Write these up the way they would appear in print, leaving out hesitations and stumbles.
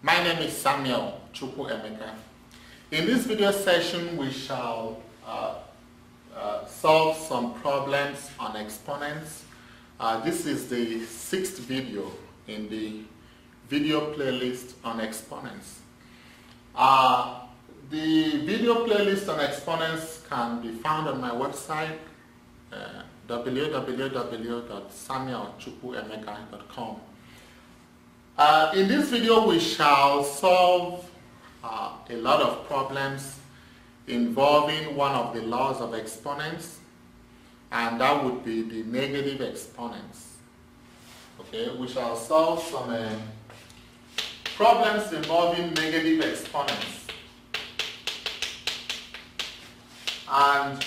My name is Samuel Emeka. In this video session, we shall solve some problems on exponents. This is the 6th video in the video playlist on exponents. The video playlist on exponents can be found on my website, www.samuelchukwuemeka.com. In this video, we shall solve a lot of problems involving one of the laws of exponents, and that would be the negative exponents. Okay, we shall solve some problems involving negative exponents. And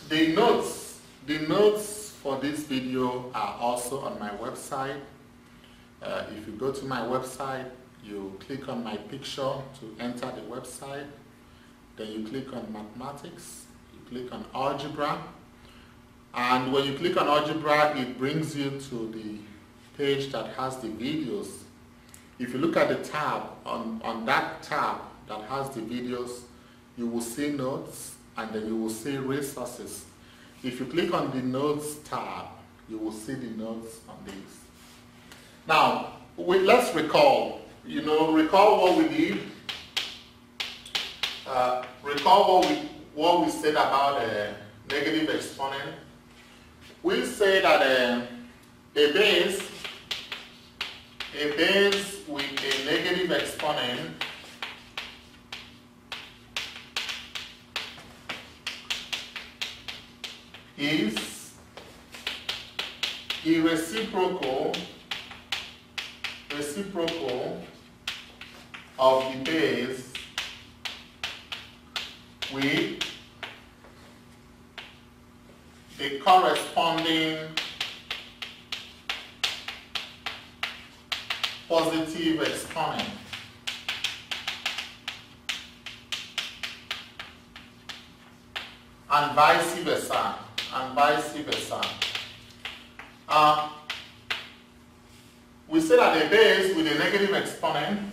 the notes for this video are also on my website. If you go to my website, you click on my picture to enter the website. Then you click on mathematics, you click on algebra. And when you click on algebra, it brings you to the page that has the videos. If you look at the tab, on that tab that has the videos, you will see notes and then you will see resources. If you click on the notes tab, you will see the notes on these. Now, let's recall. Recall what we did. Recall what we said about a negative exponent. We say that a base with a negative exponent is a reciprocal of the base with the corresponding positive exponent. And vice versa. We say that a base with a negative exponent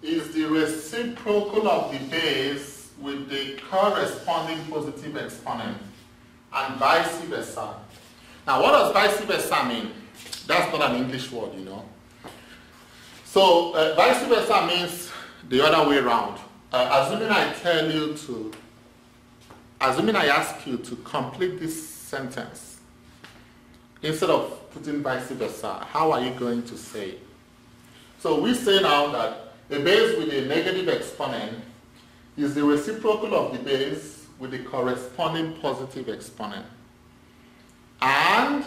is the reciprocal of the base with the corresponding positive exponent, and vice versa. Now, what does vice versa mean? That's not an English word, you know. So, vice versa means the other way around. Assuming I ask you to complete this sentence, instead of putting vice versa, how are you going to say it? So we say now that a base with a negative exponent is the reciprocal of the base with the corresponding positive exponent. And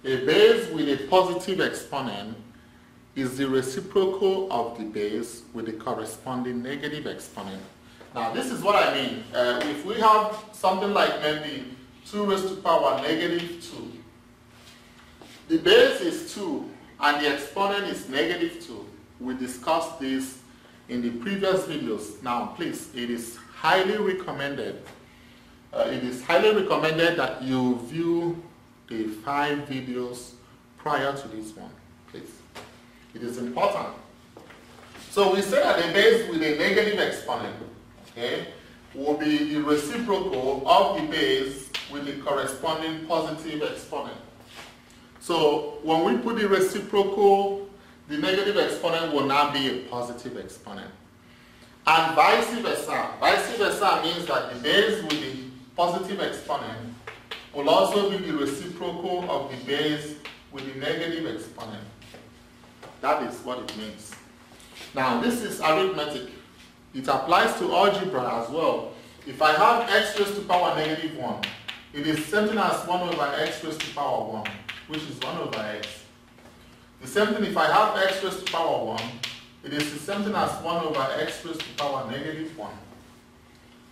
a base with a positive exponent is the reciprocal of the base with the corresponding negative exponent. Now, this is what I mean. If we have something like maybe 2 raised to power negative 2, the base is 2 and the exponent is negative 2. We discussed this in the previous videos. Now, please, it is highly recommended. That you view the 5 videos prior to this one, please. It is important. So we say that a base with a negative exponent, okay, will be the reciprocal of the base with the corresponding positive exponent. So when we put the reciprocal, the negative exponent will now be a positive exponent. And vice versa. Vice versa means that the base with the positive exponent will also be the reciprocal of the base with the negative exponent. That is what it means. Now, this is arithmetic. It applies to algebra as well. If I have x raised to power negative 1, it is something as 1 over x raised to power 1, which is 1 over x. The same thing if I have x raised to power 1, it is the same thing as 1 over x raised to power negative 1.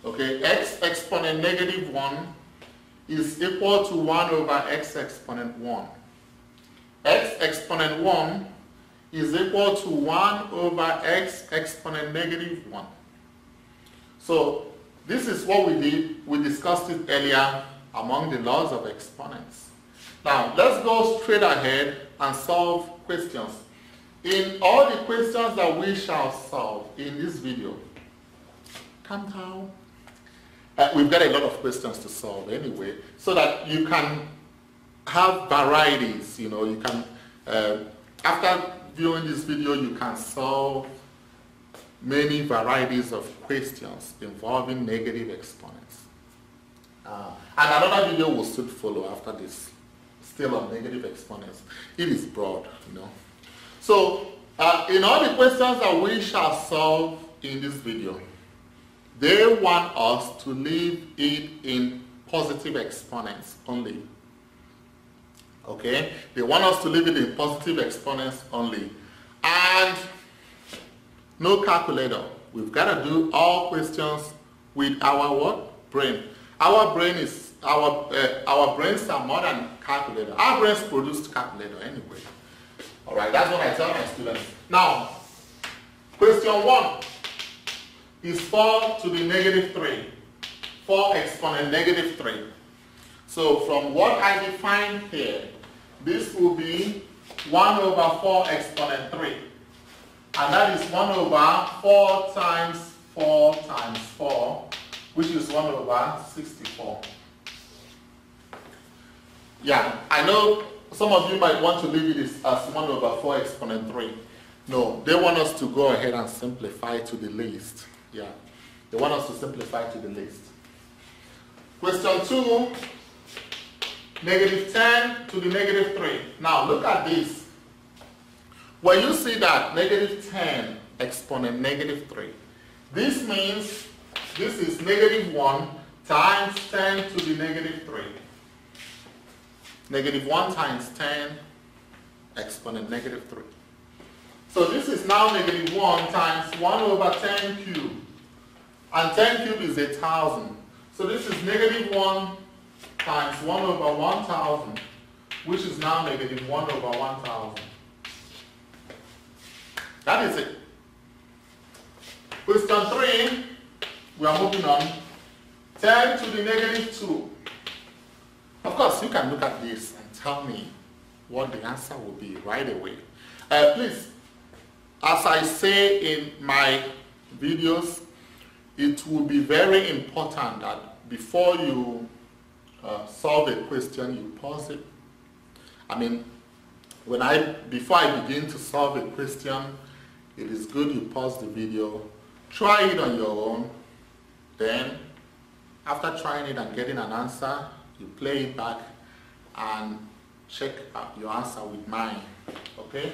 Okay, x exponent negative 1 is equal to 1 over x exponent 1. X exponent 1 is equal to 1 over x exponent negative 1. So this is what we did. We discussed it earlier among the laws of exponents. Now let's go straight ahead and solve questions. in all the questions that we shall solve in this video, calm down. We've got a lot of questions to solve anyway, so that you can have varieties. You know, you can, after viewing this video, you can solve many varieties of questions involving negative exponents. And another video will soon follow after this, still on negative exponents. It is broad, you know. So, in all the questions that we shall solve in this video, they want us to leave it in positive exponents only. Okay? They want us to leave it in positive exponents only. And no calculator. We've got to do all questions with our what? Brain. Our brain is, our brains are more than calculator. Our brains produce calculator anyway. Alright, that's what I tell my students. Now, question 1 is 4 to the negative 3. 4 exponent negative 3. So from what I define here, this will be 1 over 4 exponent 3. And that is 1 over 4 times 4 times 4, which is 1 over 64. Yeah, I know some of you might want to leave it as 1 over 4 exponent 3. No, they want us to go ahead and simplify to the least. Yeah, they want us to simplify to the least. Question 2, negative 10 to the negative 3. Now look at this. When you see that negative 10 exponent negative 3, this means this is negative 1 times 10 to the negative 3. Negative 1 times 10 exponent negative 3. So this is now negative 1 times 1 over 10 cubed. And 10 cubed is 1,000. So this is negative 1 times 1 over 1,000, which is now negative 1 over 1,000. That is it. Question 3, we are moving on. 10 to the negative 2. Of course, you can look at this and tell me what the answer will be right away. Please, as I say in my videos, it will be very important that before you solve a question, you pause it. I mean, before I begin to solve a question, it is good you pause the video, try it on your own, then after trying it and getting an answer, you play it back and check your answer with mine. Okay?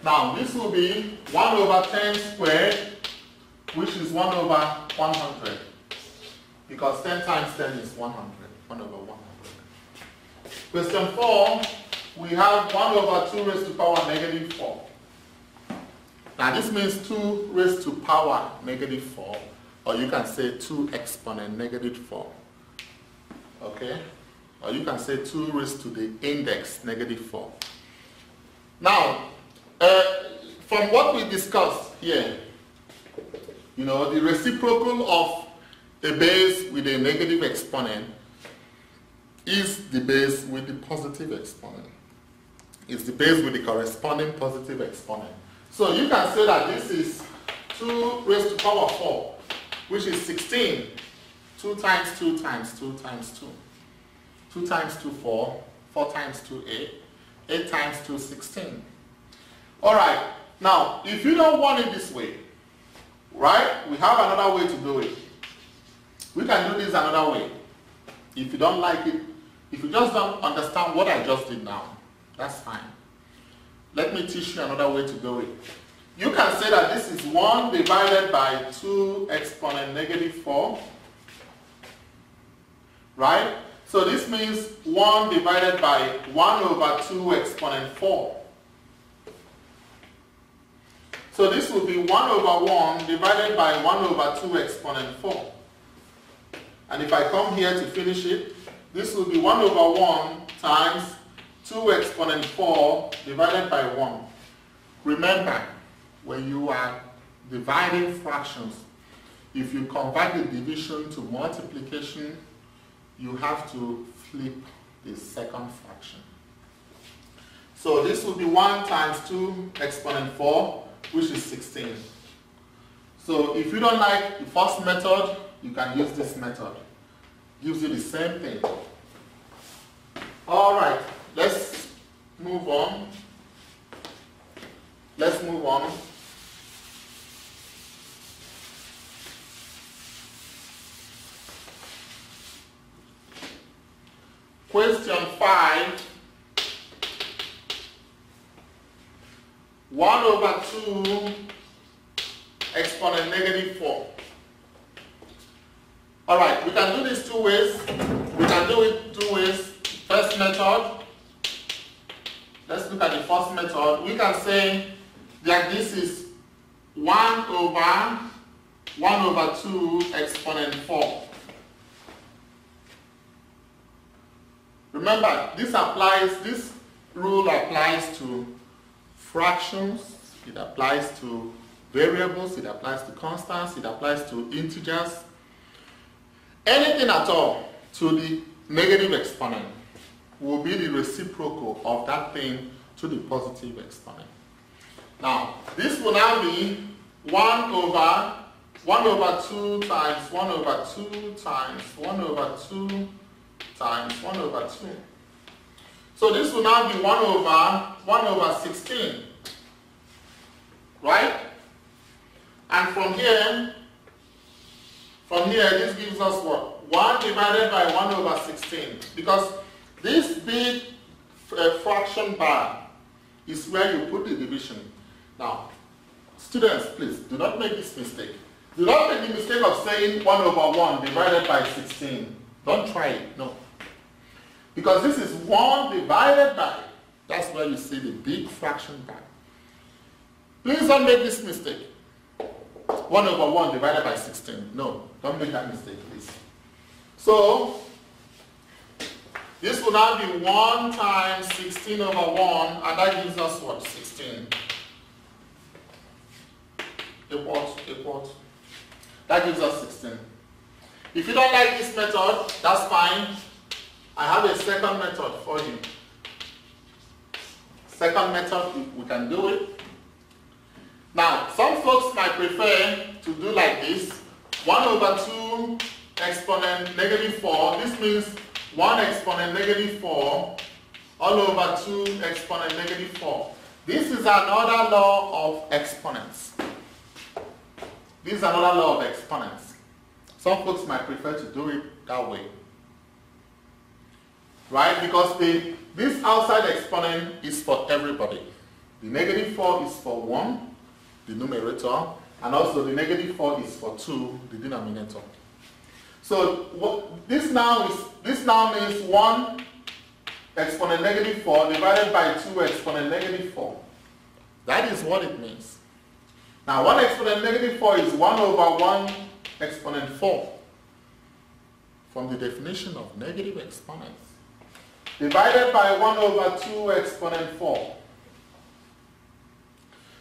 Now this will be 1 over 10 squared, which is 1 over 100. Because 10 times 10 is 100. 1 over 100. Question 4, we have 1 over 2 raised to power negative 4. Now this means 2 raised to power negative 4, or you can say 2 exponent negative 4. Okay? Or you can say 2 raised to the index negative 4. Now, from what we discussed here, you know, the reciprocal of a base with a negative exponent is the base with the positive exponent. It's the base with the corresponding positive exponent. So you can say that this is 2 raised to power 4, which is 16. 2 times 2 times 2 times 2. 2 times 2, 4. 4 times 2, 8. 8 times 2, 16. Alright, now if you don't want it this way, right, we have another way to do it. We can do this another way. If you don't like it, if you just don't understand what I just did now, that's fine. Let me teach you another way to do it. You can say that this is 1 divided by 2 exponent negative 4. Right? So this means 1 divided by 1 over 2 exponent 4. So this will be 1 over 1 divided by 1 over 2 exponent 4. And if I come here to finish it, this will be 1 over 1 times 2 exponent 4 divided by 1. Remember, when you are dividing fractions, if you convert the division to multiplication, you have to flip the second fraction. So this will be 1 times 2 exponent 4, which is 16. So if you don't like the first method, you can use this method. Gives you the same thing. All right, let's move on. Let's move on. Question 5. 1 over 2 exponent negative 4. All right, we can do this 2 ways. We can do it 2 ways. First method. Let's look at the first method. We can say that this is 1 over 2 exponent 4. Remember, this rule applies to fractions, it applies to variables, it applies to constants, it applies to integers. Anything at all to the negative exponent will be the reciprocal of that thing to the positive exponent. Now, this will now be 1 over 2 times 1 over 2 times 1 over 2 times 1 over 2. So this will now be 1 over 16. Right? And from here, this gives us what? 1 divided by 1 over 16. Because this big fraction bar is where you put the division. Now, students, please, do not make this mistake. Do not make the mistake of saying 1 over 1 divided by 16. Don't try it, no. Because this is 1 divided by, that's where you see the big fraction bar. Please don't make this mistake. 1 over 1 divided by 16. No, don't make that mistake, please. So, this will now be 1 times 16 over 1, and that gives us what? 16. Equals. That gives us 16. If you don't like this method, that's fine. I have a second method for you. Second method, we can do it. Now, some folks might prefer to do like this. 1 over 2 exponent negative 4. This means 1 exponent negative 4 all over 2 exponent negative 4. This is another law of exponents. This is another law of exponents. Some folks might prefer to do it that way. Right? Because this outside exponent is for everybody. The negative 4 is for 1, the numerator, and also the negative 4 is for 2, the denominator. So this now means 1 exponent negative 4 divided by 2 exponent negative 4. That is what it means. Now 1 exponent negative 4 is 1 over 1 exponent 4 from the definition of negative exponents, divided by 1 over 2 exponent 4.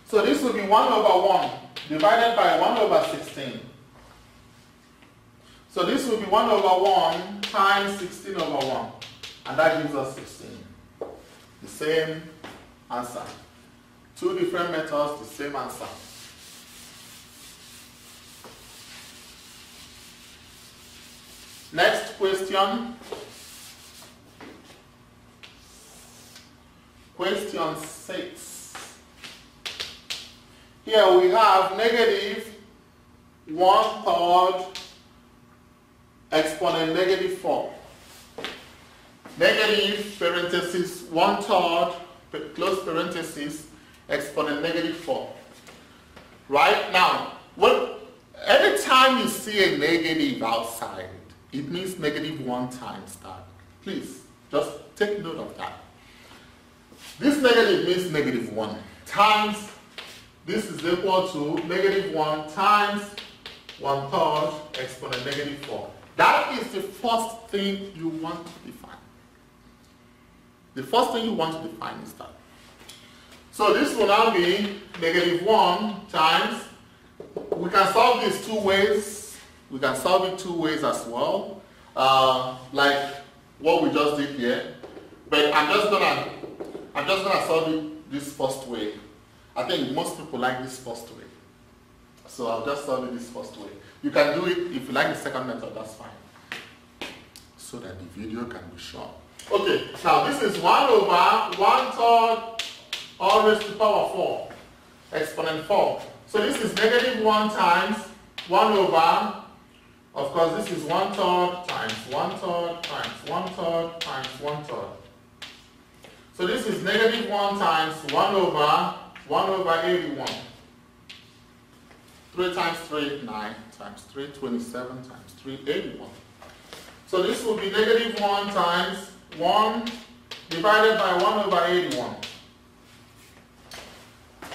So this will be 1 over 1 divided by 1 over 16. So this will be 1 over 1 times 16 over 1. And that gives us 16. The same answer. 2 different methods, the same answer. Next question. Question 6. Here we have negative 1/3 exponent negative 4. Negative parenthesis 1/3 close parenthesis exponent negative 4. Right now, anytime you see a negative outside, it means negative 1 times that. Please, just take note of that. This negative means negative 1 times, this is equal to negative 1 times 1/3 exponent negative 4. That is the first thing you want to define. The first thing you want to define is that. So this will now be negative 1 times, we can solve this 2 ways. We can solve it 2 ways as well, like what we just did here. But I'm just going to I'm just going to solve it this first way. I think most people like this first way. So I'll just solve it this first way. You can do it if you like the second method, that's fine. So that the video can be short. Okay, now this is 1 over 1/3 all raised to the power 4, exponent 4. So this is -1 times 1 over, of course this is 1/3 times 1/3 times 1/3 times 1/3. So this is -1 times 1 over 81. 3 times 3, 9 times 3, 27 times 3, 81. So this will be -1 times 1 divided by 1 over 81.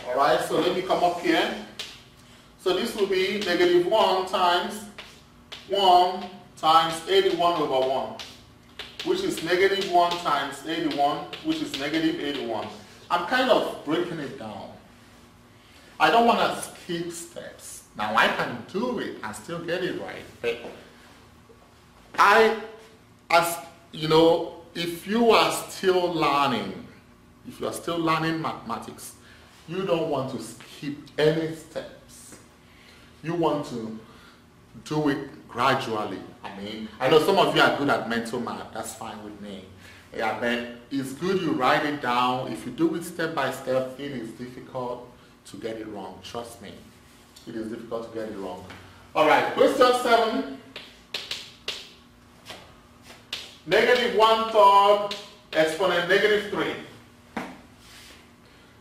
Alright, so let me come up here. So this will be -1 times 1 times 81 over 1, which is -1 times 81, which is -81. I'm kind of breaking it down. I don't want to skip steps. Now I can do it and still get it right. But if you are still learning mathematics, you don't want to skip any steps. You want to do it gradually. I mean, I know some of you are good at mental math, that's fine with me. Yeah, but it's good you write it down. If you do it step by step, it is difficult to get it wrong. Trust me, it is difficult to get it wrong. Alright, question 7. -1/3 exponent -3.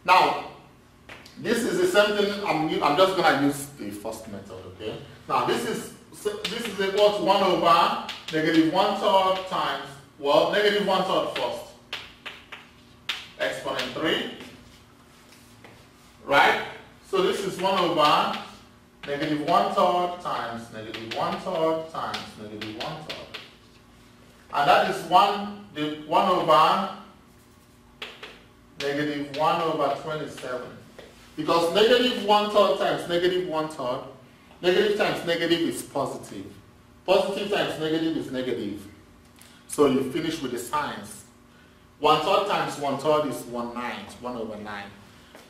Now, this is the same thing. I'm just going to use the first method, okay? Now, this is equal to 1 over -1/3 times, well, -1/3 first, exponent 3, right? So this is 1 over -1/3 times -1/3 times -1/3. And that is 1 over -1/27. Because -1/3 times -1/3, negative times negative is positive. Positive times negative is negative. So you finish with the signs. 1/3 times 1/3 is 1/9, 1 over 9.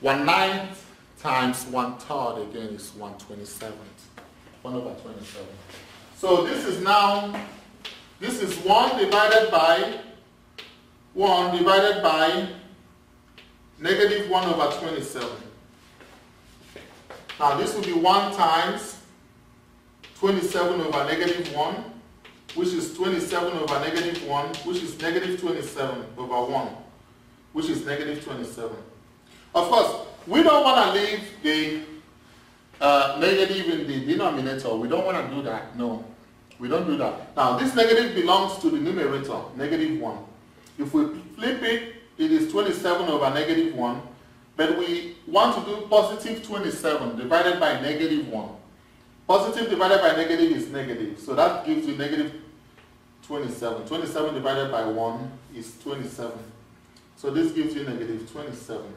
1/9 times 1/3 again is 1/27, 1 over 27. So this is now, this is 1 divided by -1 over 27. Now this will be 1 times 27 over -1, which is 27 over -1, which is -27 over 1, which is -27. Of course, we don't want to leave the negative in the denominator. We don't want to do that. No, we don't do that. Now this negative belongs to the numerator, -1. If we flip it, it is 27 over -1. But we want to do positive 27 divided by -1. Positive divided by negative is negative. So that gives you -27. 27 divided by 1 is 27. So this gives you -27.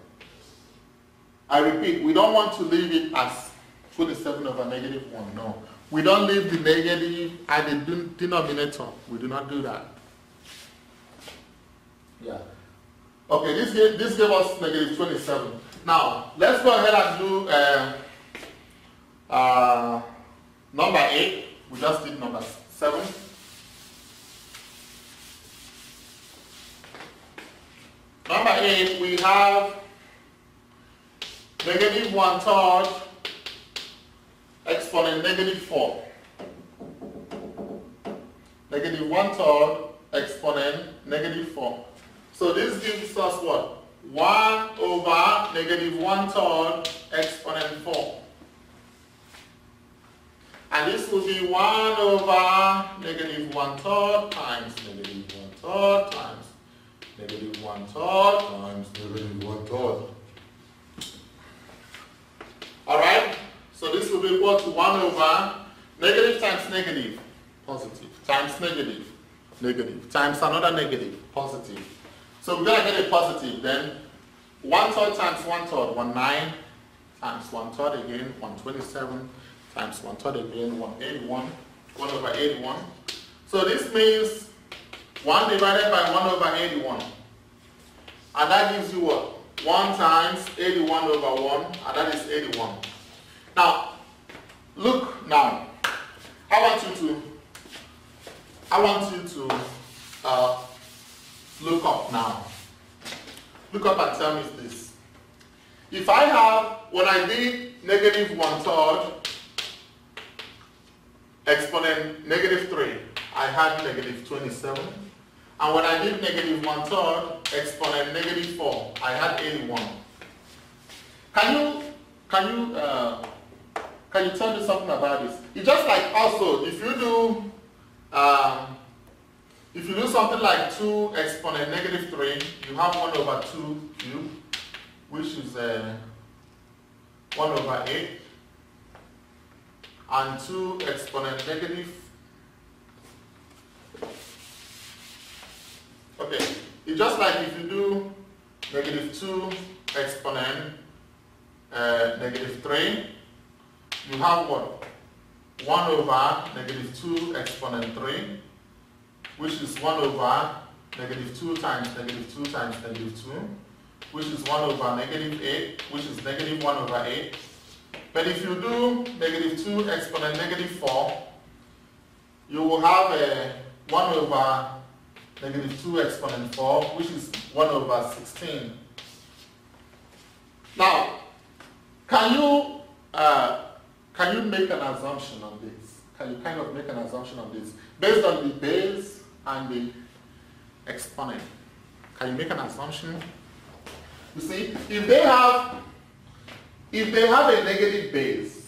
I repeat, we don't want to leave it as 27 over -1. No. We don't leave the negative at the denominator. We do not do that. Yeah. Okay, this gave us -27. Now, let's go ahead and do number 8. We just did number 7. Number 8, we have -1/3 exponent -4. -1/3 exponent -4. So this gives us what? 1 over -1/3 exponent 4. And this will be 1 over -1/3 times -1/3 times -1/3 times -1/3. Alright? So this will be equal to 1 over negative times negative, positive, times negative, negative, times another negative, positive. So we're going to get a positive then. 1/3 times 1/3, 19 times 1/3 again, 127 times 1/3 again, 181, 1 over 81. So this means 1 divided by 1 over 81. And that gives you what? 1 times 81 over 1, and that is 81. Now, look now. I want you to look up now. Look up and tell me this. If I have, when I did negative 1/3 exponent negative 3, I had negative 27. And when I did negative 1/3 exponent negative 4, I had 81. Can you tell me something about this? It's just like also if you do something like 2 exponent negative 3, you have 1 over 2 cubed, which is 1 over 8, and 2 exponent negative. Okay, it's just like if you do negative 2 exponent negative 3, you have what? 1 over negative 2 exponent 3, which is 1 over negative 2 times negative 2 times negative 2, which is 1 over negative 8, which is negative 1 over 8. But if you do negative 2 exponent negative 4, you will have a 1 over negative 2 exponent 4, which is 1 over 16. Now, can you make an assumption on this? Can you kind of make an assumption on this? Based on the base and the exponent. Can you make an assumption? You see, if they have a negative base,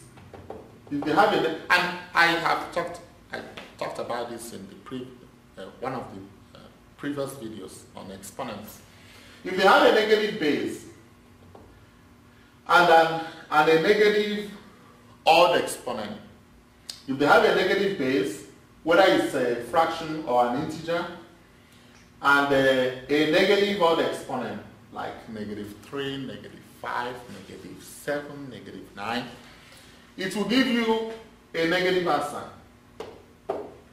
and I talked about this in the one of the previous videos on exponents. If they have a negative base and a negative odd exponent, if they have a negative base, whether it's a fraction or an integer, and a negative odd exponent like negative 3, negative 5, negative 7, negative 9, it will give you a negative answer.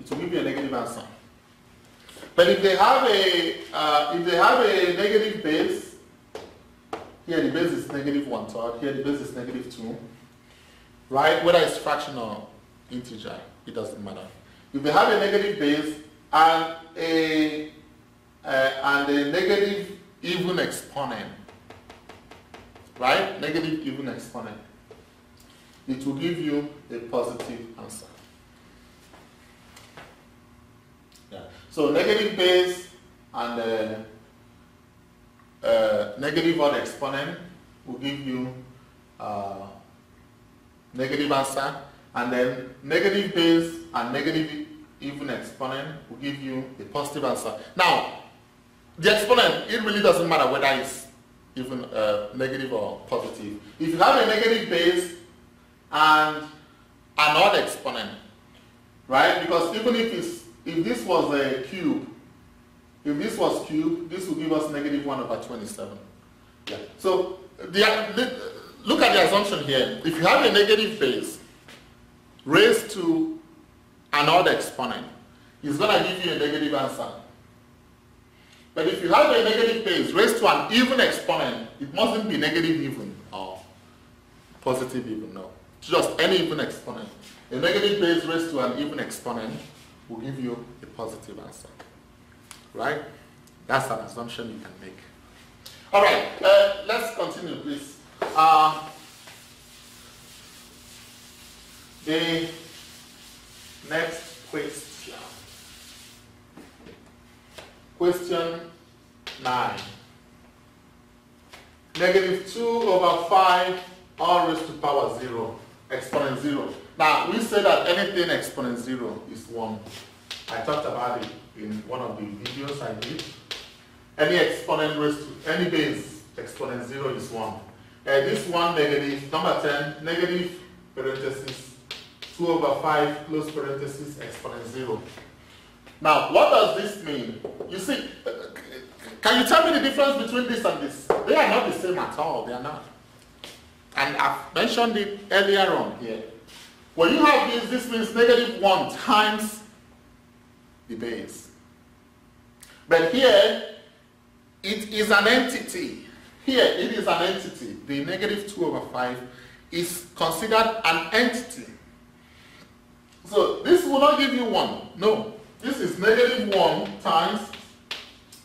It will give you a negative answer. But if they have a negative base, here the base is negative 1/3, here the base is negative 2, right? Whether it's fraction or integer, it doesn't matter. If they have a negative base and a negative even exponent, right? Negative even exponent, it will give you a positive answer. Yeah. So negative base and negative odd exponent will give you negative answer, and then negative base and negative even exponent will give you a positive answer. Now, the exponent, it really doesn't matter whether it's even negative or positive. If you have a negative base and an odd exponent, right? Because even if this was a cube, if this was cube, this will give us negative 1 over 27. Yeah. So look at the assumption here. If you have a negative base raised to an odd exponent, it's going to give you a negative answer. But if you have a negative base raised to an even exponent, it mustn't be negative even or positive even, no. Just any even exponent. A negative base raised to an even exponent will give you a positive answer. Right? That's an assumption you can make. All right, let's continue, please. The next question. Question 9. Negative 2 over 5 all raised to power 0, exponent 0. Now, we say that anything exponent 0 is 1. I talked about it in one of the videos I did. Any exponent raised to any base exponent 0 is 1. This one negative, number 10, negative parenthesis 2 over 5 close parenthesis exponent 0. Now, what does this mean? You see, can you tell me the difference between this and this? They are not the same at all. They are not. And I've mentioned it earlier on here. When you have this means negative 1 times the base. But here, it is an entity. Here, it is an entity. The negative 2 over 5 is considered an entity. So this will not give you 1. No. This is negative 1 times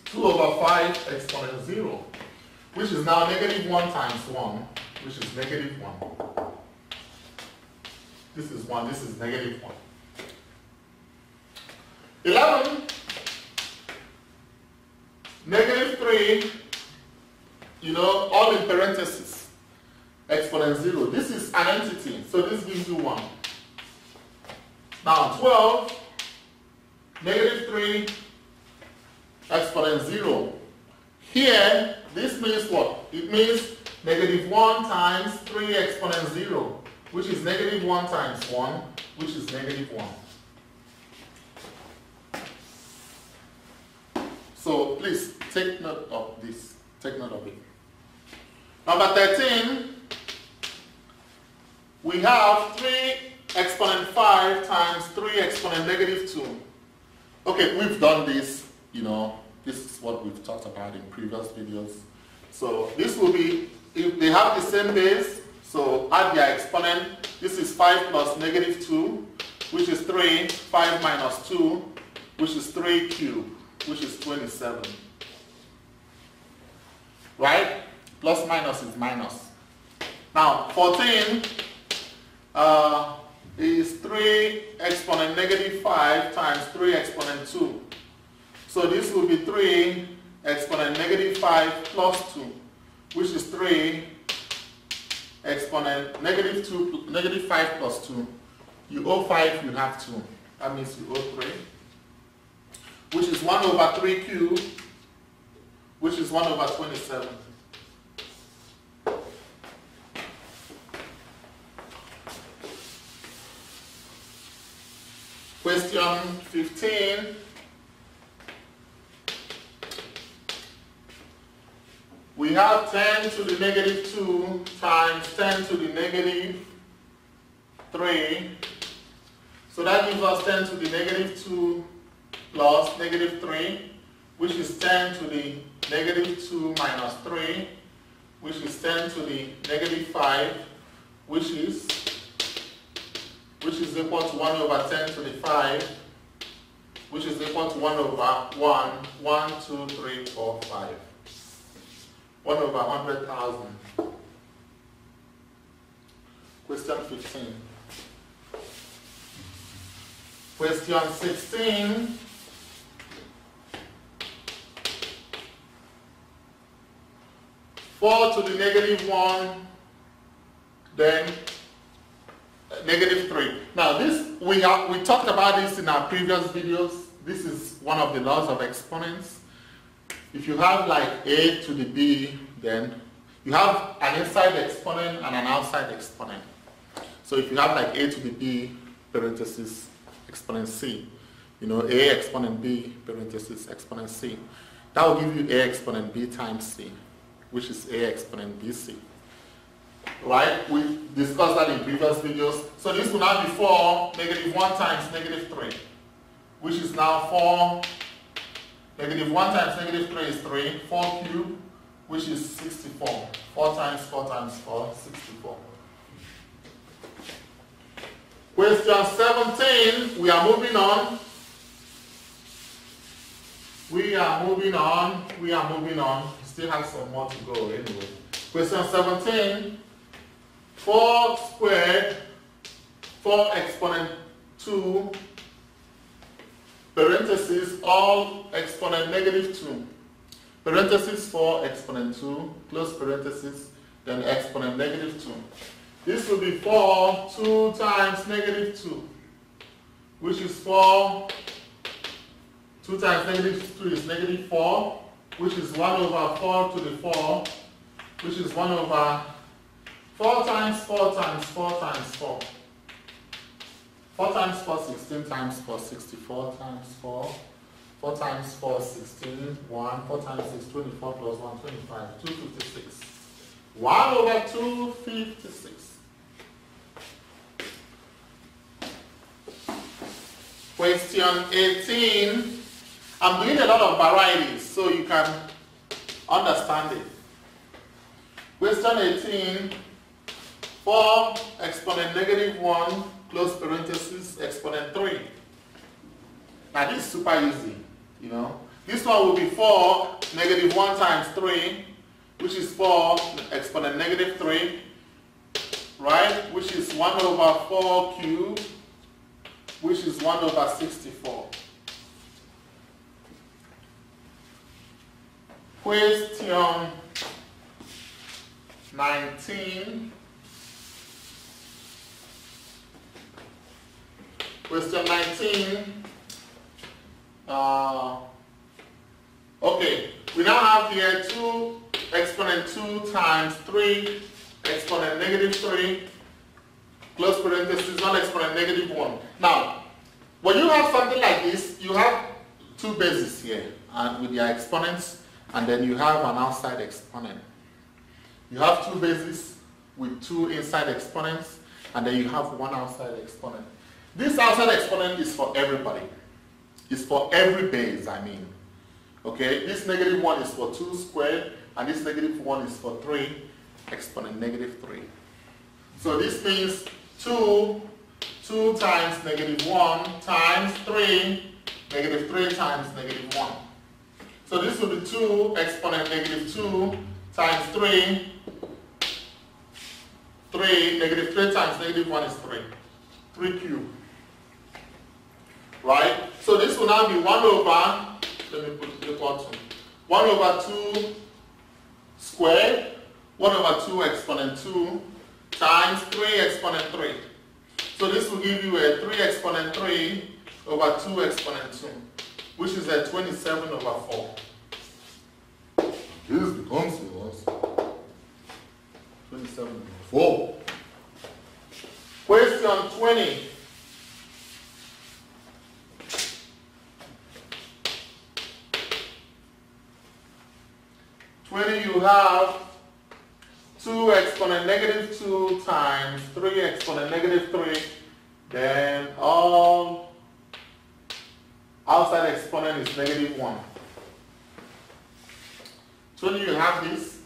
2 over 5 exponent 0, which is now negative 1 times 1, which is negative 1. This is 1, this is negative 1. 11, negative 3, all in parentheses, exponent 0. This is an entity, so this gives you 1. Now 12, negative 3, exponent 0. Here, this means what? It means negative 1 times 3 exponent 0, which is negative 1 times 1, which is negative 1. So please take note of this. Take note of it. Number 13, we have 3 exponent 5 times 3 exponent negative 2. Okay, we've done this, this is what we've talked about in previous videos. So this will be, if they have the same base, so add their exponent. This is 5 plus negative 2, which is 3, 5 minus 2, which is 3 cubed, which is 27. Right? Plus minus is minus. Now, 14 is 3 exponent negative 5 times 3 exponent 2. So this will be 3 exponent negative 5 plus 2, which is 3 exponent negative 2, negative 5 plus 2. You owe 5, you have 2. That means you owe 3. Which is 1 over 3 cubed, which is 1 over 27. Question 15. We have 10 to the negative 2 times 10 to the negative 3. So that gives us 10 to the negative 2 plus negative 3, which is 10 to the negative 2 minus 3, which is 10 to the negative 5, which is equal to 1 over 10 to the 5, which is equal to 1 over 1, 1, 2, 3, 4, 5. 1 over 100,000. Question 15. Question 16. Four to the negative 1, then negative 3. Now this, we talked about this in our previous videos. This is one of the laws of exponents. If you have like a to the b, then you have an inside exponent and an outside exponent. So if you have like a to the b, parenthesis, exponent c, a exponent b, parenthesis, exponent c, that will give you a exponent b times c, which is a exponent bc. Right? We discussed that in previous videos. So this will now be 4, negative 1 times negative 3, which is now 4. Negative 1 times negative 3 is 3. 4 cubed, which is 64. 4 times 4 times 4, 64. Question 17, we are moving on. We are moving on. We still have some more to go anyway. Question 17, 4 squared, 4 exponent 2, parenthesis, all exponent negative 2. Parenthesis 4 exponent 2, close parenthesis, then exponent negative 2. This will be 4, 2 times negative 2, which is 4. 2 times negative 2 is negative 4, which is 1 over 4 to the 4, which is 1 over 4 times 4 times 4 times 4. 4 times 4, 16 times 4, 64 times 4. 4 times 4, 16, 1. 4 times 6, 24 plus 1, 25, 256. 1 over 256. Question 18. I'm doing a lot of varieties, so you can understand it. Question 18, 4 exponent negative 1, close parenthesis, exponent 3. Now this is super easy, you know. This one will be 4 negative 1 times 3, which is 4 exponent negative 3, right? Which is 1 over 4 cubed, which is 1 over 64. Question 19. Question 19. Okay, we now have here 2 exponent 2 times 3 exponent negative 3, close parenthesis, 1 exponent negative 1. Now, when you have something like this, you have 2 bases here and with their exponents, and then you have an outside exponent. You have 2 bases with 2 inside exponents, and then you have 1 outside exponent. This outside exponent is for everybody. It's for every base, I mean. Okay, this negative 1 is for 2 squared, and this negative 1 is for 3 exponent negative 3. So this means 2 times negative 1 times 3, negative 3 times negative 1. So this will be 2 exponent negative 2 times 3, negative 3 times negative 1 is 3 cubed. Right? So this will now be 1 over, let me put the equal to, 1 over 2 squared, 1 over 2 exponent 2 times 3 exponent 3. So this will give you a 3 exponent 3 over 2 exponent 2, which is a 27 over 4. This becomes yours. 27 over 4. Question 20. You have 2 exponent negative 2 times 3 exponent negative 3, then all outside exponent is negative 1. 20 you have this,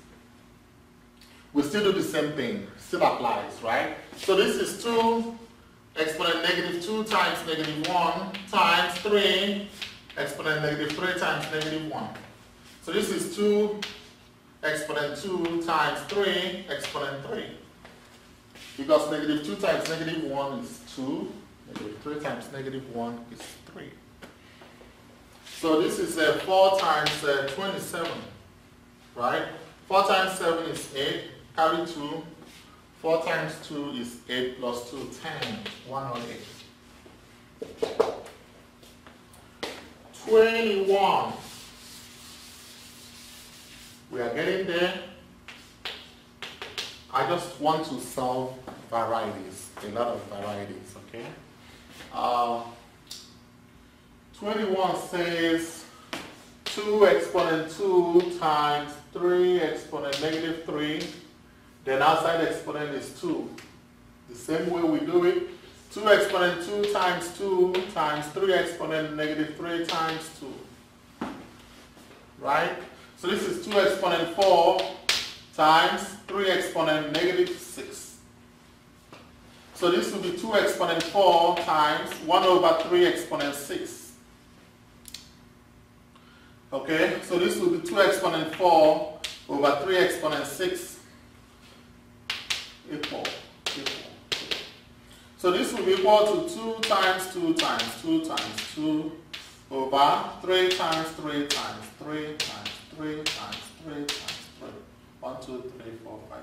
we still do the same thing, still applies, right? So this is 2 exponent negative 2 times negative 1 times 3 exponent negative 3 times negative 1. So this is 2 exponent 2 times 3 exponent 3. Because negative 2 times negative 1 is 2, negative 3 times negative 1 is 3. So this is 4 times 27, right? 4 times 7 is 8, carry 2. 4 times 2 is 8 plus 2, 10, 108. 21. We are getting there. I just want to solve varieties, a lot of varieties, okay? 21 says 2 exponent 2 times 3 exponent negative 3, then outside exponent is 2. The same way we do it, 2 exponent 2 times 2 times 3 exponent negative 3 times 2, right? So this is 2 exponent 4 times 3 exponent negative 6. So this will be 2 exponent 4 times 1 over 3 exponent 6. Okay, so this will be 2 exponent 4 over 3 exponent 6 equal. So this will be equal to 2 times 2 times 2 times 2 over 3 times 3 times 3 times 3 times 3 times 3. 1, 2, 3, 4, 5,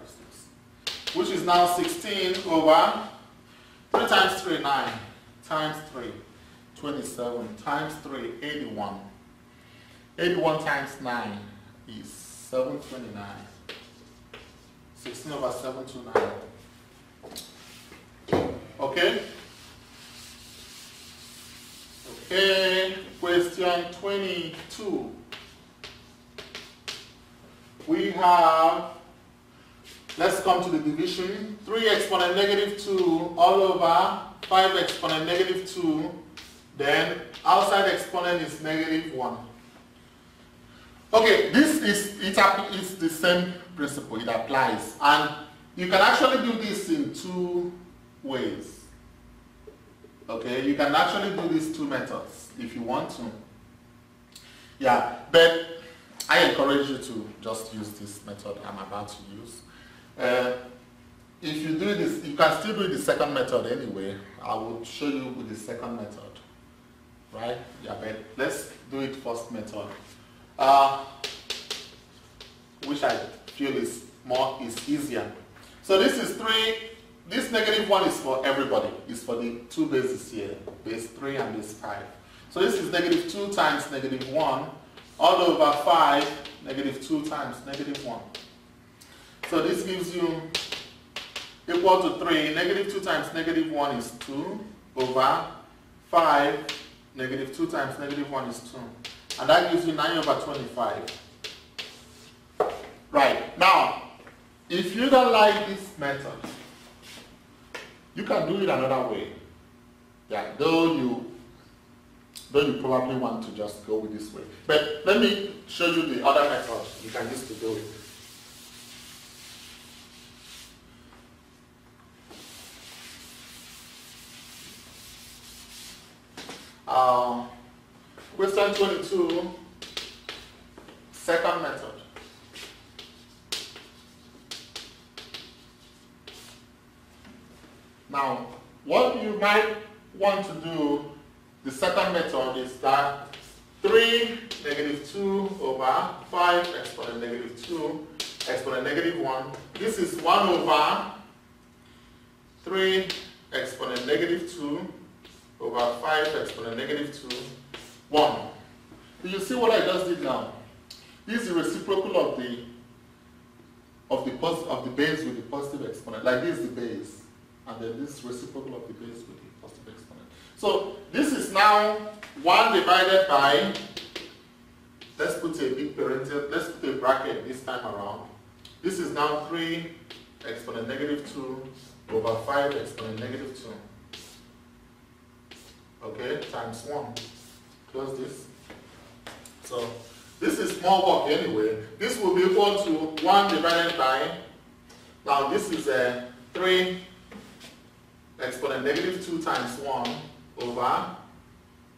6. Which is now 16 over 3 times 3, 9, times 3, 27, times 3, 81. 81 times 9 is 729. 16 over 729. Okay? Okay, question 22. We have, let's come to the division. 3 exponent negative 2 all over 5 exponent negative 2. Then outside exponent is negative 1. Okay, it's the same principle, it applies. And you can actually do this in two ways. Okay, you can actually do these two methods if you want to. Yeah, but I encourage you to just use this method I'm about to use. If you do this, you can still do the second method anyway. I will show you with the second method. Right? Yeah, but let's do it first method. Which I feel is easier. So this is 3, this negative 1 is for everybody. It's for the two bases here, base 3 and base 5. So this is negative 2 times negative 1 all over 5, negative 2 times negative 1. So this gives you equal to 3. Negative 2 times negative 1 is 2 over 5. Negative 2 times negative 1 is 2. And that gives you 9 over 25. Right. Now, if you don't like this method, you can do it another way. Yeah, though you probably want to just go with this way. But let me show you the other method you can use to do it. Question 22, second method. Now, what you might want to do, the second method is that 3 negative 2 over 5 exponent negative 2 exponent negative 1. This is 1 over 3 exponent negative 2 over 5 exponent negative 2, 1. Do you see what I just did now? This is the reciprocal of the base with the positive exponent. Like this is the base, and then this reciprocal of the base with the positive exponent. So this is now 1 divided by, let's put a big parenthesis, let's put a bracket this time around. This is now 3 exponent negative 2 over 5 exponent negative 2. Okay, times 1. Close this. So this is small work anyway. This will be equal to 1 divided by, now this is 3 exponent negative 2 times 1 over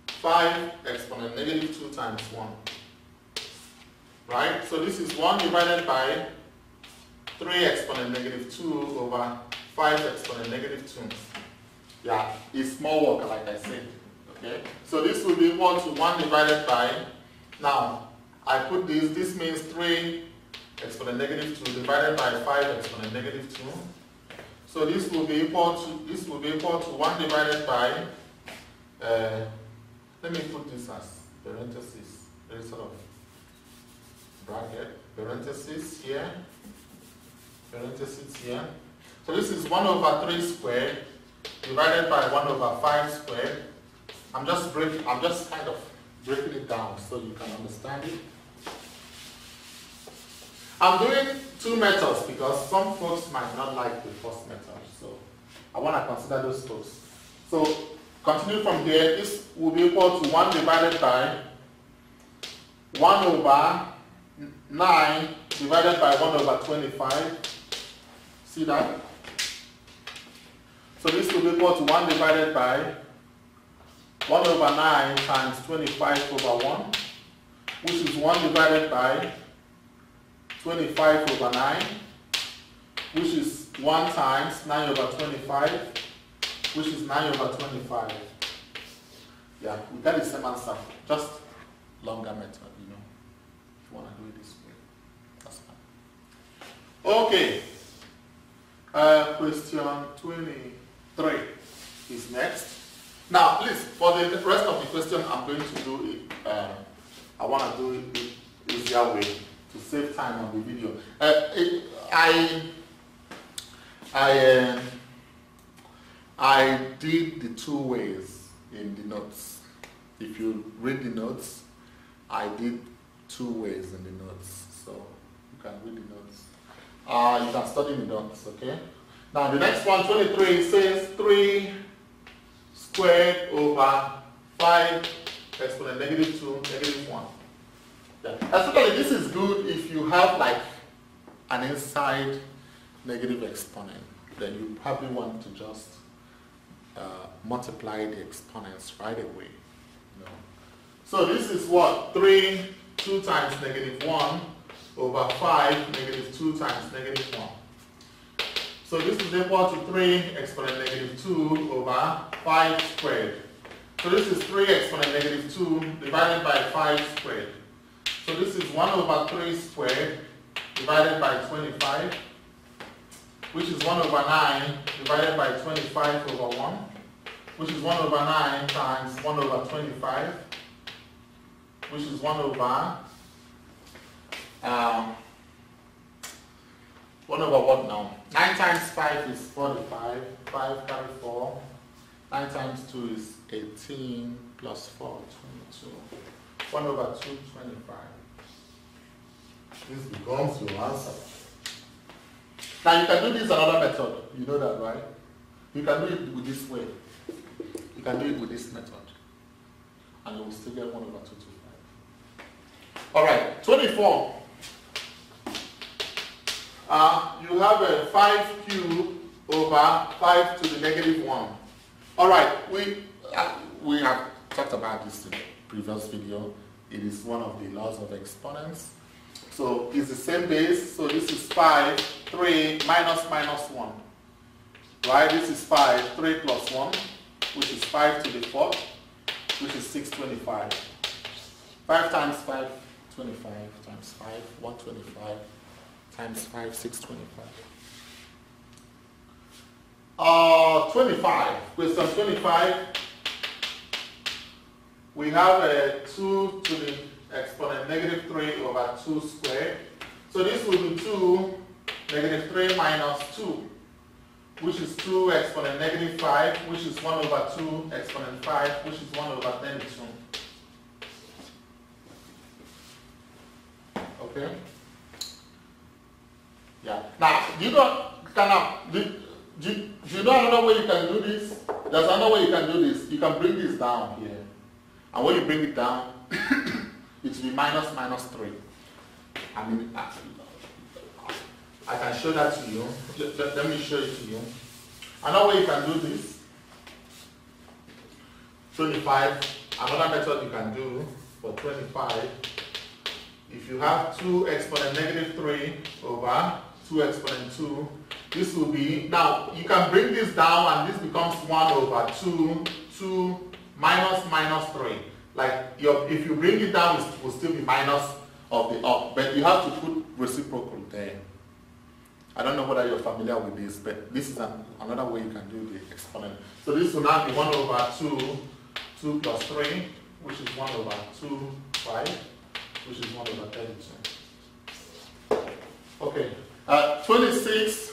5 exponent negative 2 times 1. Right? So this is 1 divided by 3 exponent negative 2 over 5 exponent negative 2. Yeah, it's small work like I said. Okay? So this will be equal to 1 divided by, now I put this means 3 exponent negative 2 divided by 5 exponent negative 2. So this will be equal to 1 divided by, let me put this as parentheses, very sort of bracket, parentheses here. So this is 1 over 3 squared divided by 1 over 5 squared. I'm just kind of breaking it down so you can understand it. I'm doing two methods because some folks might not like the first method, so I want to consider those folks. So continue from here. This will be equal to 1 divided by 1 over 9 divided by 1 over 25. See that? So this will be equal to 1 divided by 1 over 9 times 25 over 1, which is 1 divided by 25 over 9, which is 1 times 9 over 25, which is 9 over 25. Yeah, we got the same answer, just longer method, you know, if you want to do it this way. That's fine. Okay. Question 23 is next. Now, please, for the rest of the question, I'm going to do it, I want to do it the easier way to save time on the video. I did the two ways in the notes. If you read the notes, I did two ways in the notes. So you can read the notes. You can study the notes, okay? Now the next one, 23, says 3 squared over 5 exponent negative 2, negative 1. Yeah. Especially this is good if you have like an inside negative exponent. Then you probably want to just multiply the exponents right away. You know? So this is what? 3, 2 times negative 1 over 5, negative 2 times negative 1. So this is equal to 3 exponent negative 2 over 5 squared. So this is 3 exponent negative 2 divided by 5 squared. So this is 1 over 3 squared divided by 25, which is 1 over 9 divided by 25 over 1, which is 1 over 9 times 1 over 25, which is 1 over 1 over what now? 9 times 5 is 45, 5 carry 4, 9 times 2 is 18, plus 4, 22, 1 over 2, 25. This becomes your answer. Now you can do this another method, you know that, right? You can do it with this way. You can do it with this method. And you will still get 1 over 225. Alright, 24. You have a 5 cubed over 5 to the negative 1. Alright, we have talked about this in the previous video. It is one of the laws of exponents. So it's the same base. So this is 5, 3, minus 1. Right? This is 5, 3 plus 1, which is 5 to the 4th, which is 625. 5 times 5, 25, times 5, 125, times 5, 625. 25. Question 25. We have a 2 to the exponent negative 3 over 2 squared. So this will be 2 negative 3 minus 2, which is 2 exponent negative 5, which is 1 over 2 exponent 5, which is 1 over 32. Okay? Yeah. Now, do you know another way you can do this? There's another way you can do this. You can bring this down here. And when you bring it down, it will be minus 3. I mean, I can show that to you. Let me show it to you. Another way you can do this, 25, another method you can do for 25, if you have 2 exponent negative 3 over 2 exponent 2, this will be, now you can bring this down and this becomes 1 over 2 minus 3. Like if you bring it down, it will still be minus of the up, but you have to put reciprocal there. I don't know whether you're familiar with this, but this is another way you can do the exponent. So this will now be 1 over 2 plus 3, which is 1 over 2, 5, which is 1 over 32. Okay, 26.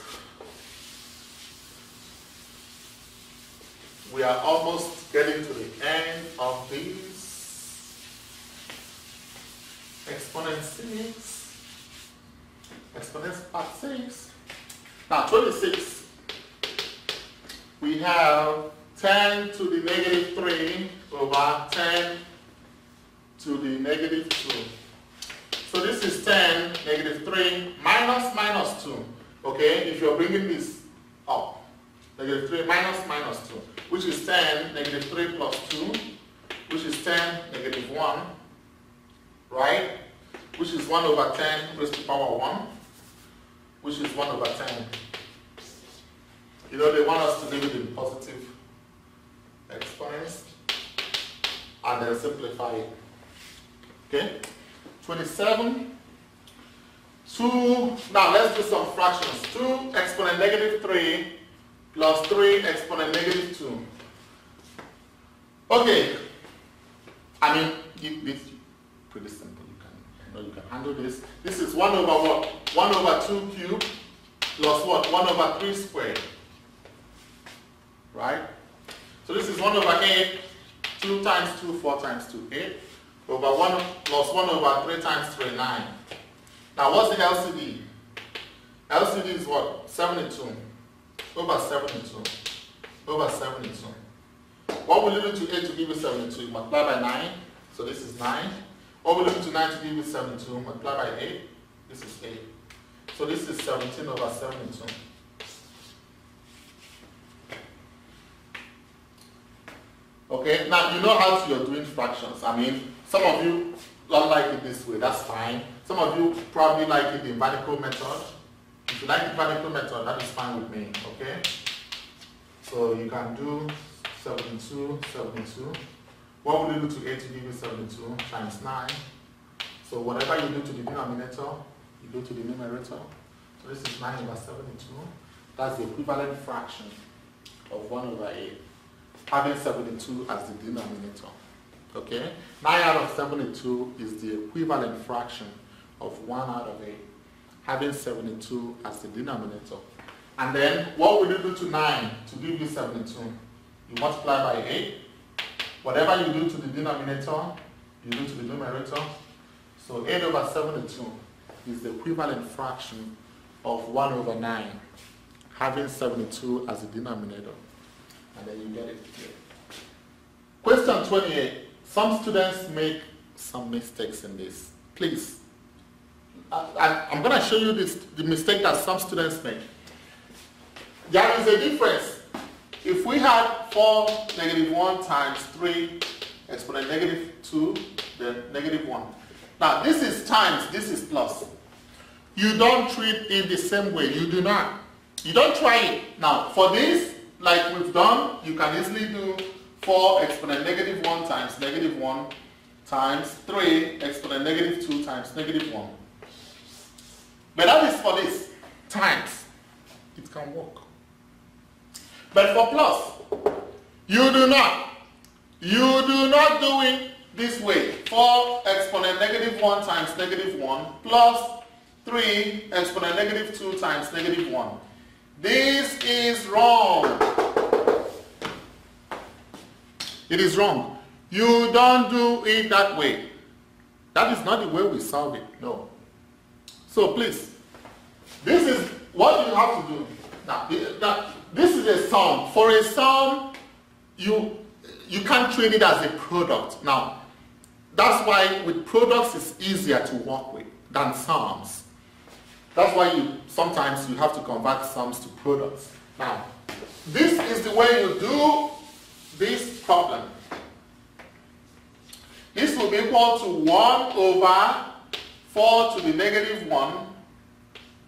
We are almost getting to the end of these. Exponent 6. Exponents part 6. Now 26. We have 10 to the negative 3 over 10 to the negative 2. So this is 10, negative 3, minus 2. Okay, if you're bringing this up, negative 3 minus 2, which is 10, negative 3 plus 2, which is 10, negative 1, right? Which is 1 over 10 raised to power 1, which is 1 over 10. You know, they want us to leave it in positive exponents and then simplify it. Okay? 27. 2, now let's do some fractions. 2 exponent negative 3 plus 3 exponent negative 2. Okay. I mean, it's pretty simple. You can handle this. This is 1 over what? 1 over 2 cubed plus what? 1 over 3 squared. Right? So this is 1 over 8, 2 times 2, 4 times 2, 8. Over 1 plus 1 over 3 times 3, 9. Now what's the LCD? LCD is what? 72. Over 72. Over 72. What will you do to 8 to give you 72? You multiply by 9. So this is 9. What will you do to 9 to give you 72? Multiply by 8. This is 8. So this is 17 over 72. Okay, now you know how you're doing fractions. I mean, some of you don't like it this way, that's fine. Some of you probably like it the vertical method. If you like the vertical method, that is fine with me, okay? So you can do 72, 72. What will you do to 8 to give you 72 times 9? So whatever you do to the denominator, you do to the numerator. So this is 9 over 72. That's the equivalent fraction of 1 over 8. Having 72 as the denominator. Okay? 9 out of 72 is the equivalent fraction of 1 out of 8. Having 72 as the denominator. And then, what will you do to 9 to give you 72? You multiply by 8. Whatever you do to the denominator, you do to the numerator. So 8 over 72 is the equivalent fraction of 1 over 9. Having 72 as the denominator. And then you get it here. Question 28. Some students make some mistakes in this. Please. I'm going to show you the mistake that some students make. There is a difference. If we had 4 negative 1 times 3 exponent negative 2, then negative 1. Now this is times, this is plus. You don't treat it the same way. You do not. You don't try it. Now for this, like we've done, you can easily do 4 exponent negative 1 times negative 1 times 3 exponent negative 2 times negative 1. But that is for this, times. It can work. But for plus, you do not. You do not do it this way. 4 exponent negative 1 times negative 1 plus 3 exponent negative 2 times negative 1. This is wrong. It is wrong. You don't do it that way. That is not the way we solve it. No. So please, this is what you have to do. Now, this is a sum. For a sum, you can't treat it as a product. Now, that's why with products it's easier to work with than sums. That's why sometimes you have to convert sums to products. Now, this is the way you do this problem. This will be equal to 1 over 4 to the negative 1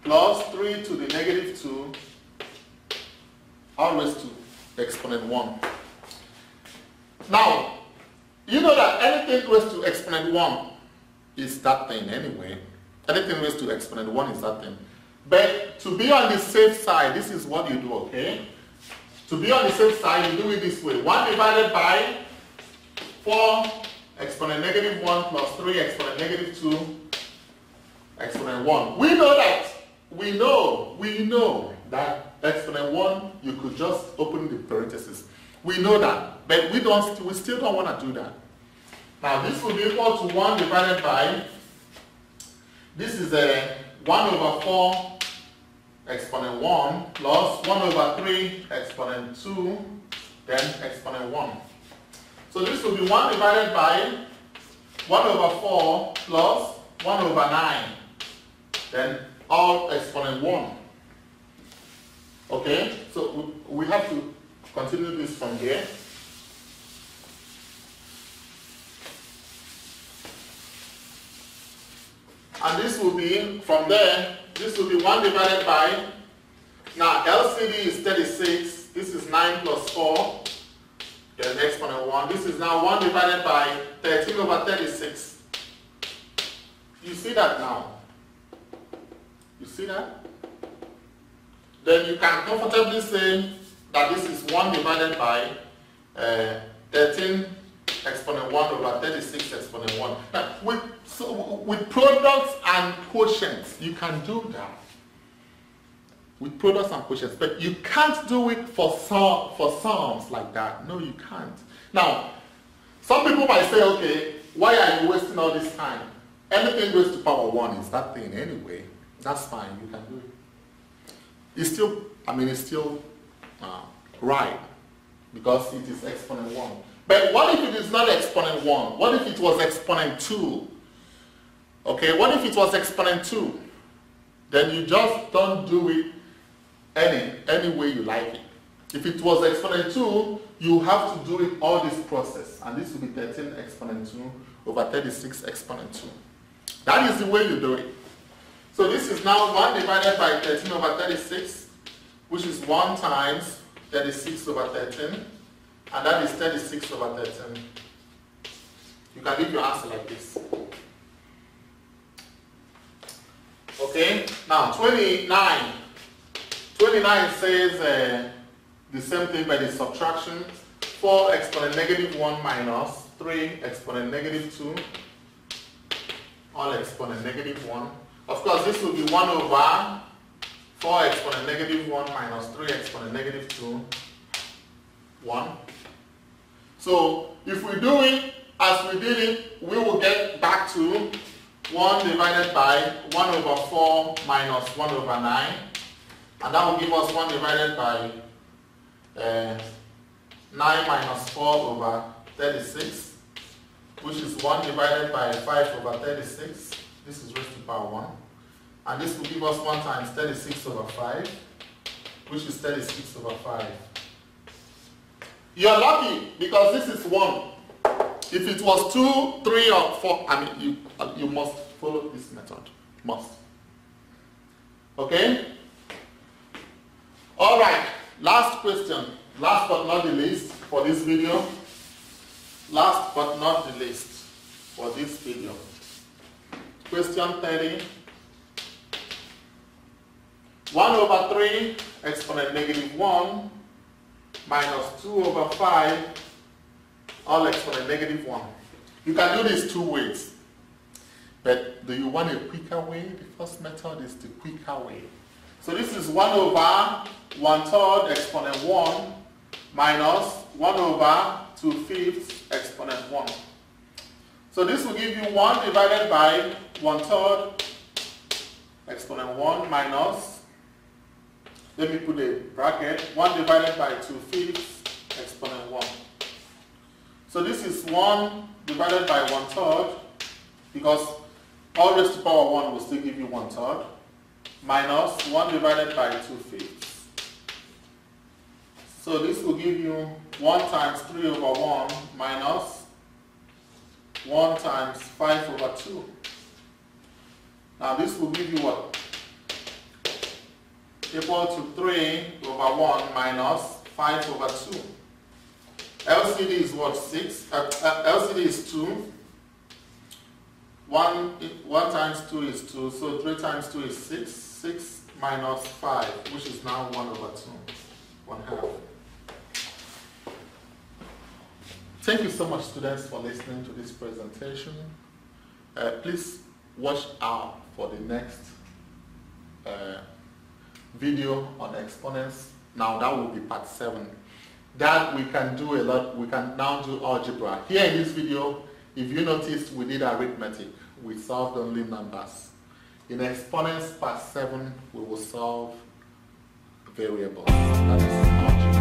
plus 3 to the negative 2 all raised to exponent 1. Now, you know that anything raised to exponent 1 is that thing anyway. Anything raised to exponent 1 is that thing. But to be on the safe side, this is what you do, okay? To be on the safe side, you do it this way. 1 divided by 4 exponent negative 1 plus 3 exponent negative 2 exponent 1. We know that exponent 1, you could just open the parentheses. We know that, but we still don't want to do that. Now this will be equal to 1 divided by, this is a 1 over 4 exponent 1 plus 1 over 3 exponent 2, then exponent 1. So this will be 1 divided by 1 over 4 plus 1 over 9, then all exponent 1. Okay, so we have to continue this from here. And this will be, from there, this will be 1 divided by, now LCD is 36, this is 9 plus 4, then exponent 1. This is now 1 divided by 13 over 36. You see that now? You see that? Then you can comfortably say that this is 1 divided by 13 exponent 1 over 36 exponent 1. Now, with products and quotients, you can do that. With products and quotients, but you can't do it for sums like that. No, you can't. Now, some people might say, okay, why are you wasting all this time? Anything raised to power 1 is that thing anyway. That's fine, you can do it. It's still, it's still right, because it is exponent 1. But what if it is not exponent 1? What if it was exponent 2? Okay, what if it was exponent 2? Then you just don't do it any way you like it. If it was exponent 2, you have to do it all this process. And this will be 13 exponent 2 over 36 exponent 2. That is the way you do it. So this is now 1 divided by 13 over 36, which is 1 times 36 over 13. And that is 36 over 13. You can leave your answer like this. Okay, now 29. 29 says the same thing by the subtraction. 4 exponent negative 1 minus 3 exponent negative 2 all exponent negative 1. Of course, this will be 1 over 4 exponent negative 1 minus 3 exponent negative 2, 1. So if we do it as we did it, we will get back to 1 divided by 1 over 4 minus 1 over 9. And that will give us 1 divided by 9 minus 4 over 36, which is 1 divided by 5 over 36. This is raised to the power 1. And this will give us 1 times 36 over 5, which is 36 over 5. You're lucky because this is 1. If it was 2, 3, or 4, I mean, you must follow this method. Must. Okay? All right. Last question. Last but not the least for this video. Last but not the least for this video. Question 30. 1 over 3 exponent negative 1 minus 2 over 5 all exponent negative 1. You can do this 2 ways. But do you want a quicker way? The first method is the quicker way. So this is 1 over 1/3 exponent 1 minus 1 over 2/5 exponent 1. So this will give you 1 divided by 1/3 exponent 1 minus, let me put a bracket, 1 divided by 2/5 exponent 1. So this is 1 divided by 1/3, because all raised to the power 1 will still give you 1/3, minus 1 divided by 2/5. So this will give you 1 times 3 over 1 minus 1 times 5 over 2. Now this will give you what? Equal to 3 over 1 minus 5 over 2. LCD is what? 6. LCD is 2. 1 times 2 is 2. So 3 times 2 is 6. 6 minus 5, which is now 1 over 2. 1/2. Thank you so much, students, for listening to this presentation. Please watch out for the next video on exponents. Now that will be part 7. That we can do a lot. We can now do algebra. Here in this video, if you noticed, we did arithmetic. We solved only numbers. In exponents part 7, we will solve variables. That is algebra.